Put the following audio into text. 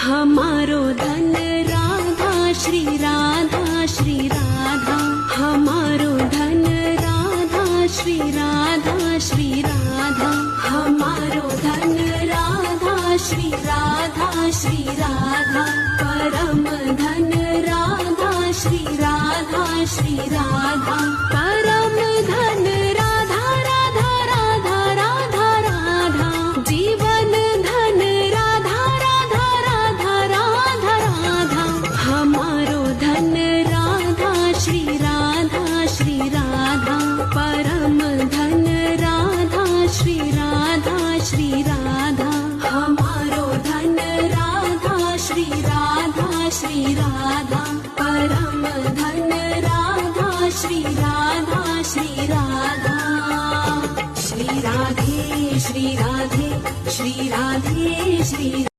हमारो धन राधा श्री राधा श्री राधा, हमारो धन राधा श्री राधा श्री राधा, हमारो धन राधा श्री राधा श्री राधा, परम धन राधा श्री राधा श्री राधा, परम धन राधा राधा राधा राधा राधा, जीवन धन राधा राधा राधा राधा राधा, हमारो धन राधा श्री राधा श्री राधा, परम धन राधा श्री राधा श्री राधा, हमारो धन राधा श्री राधा श्री राधा, परम धन राधा श्री राधा श्री राधा। श्री राधे श्री राधे श्री राधे श्री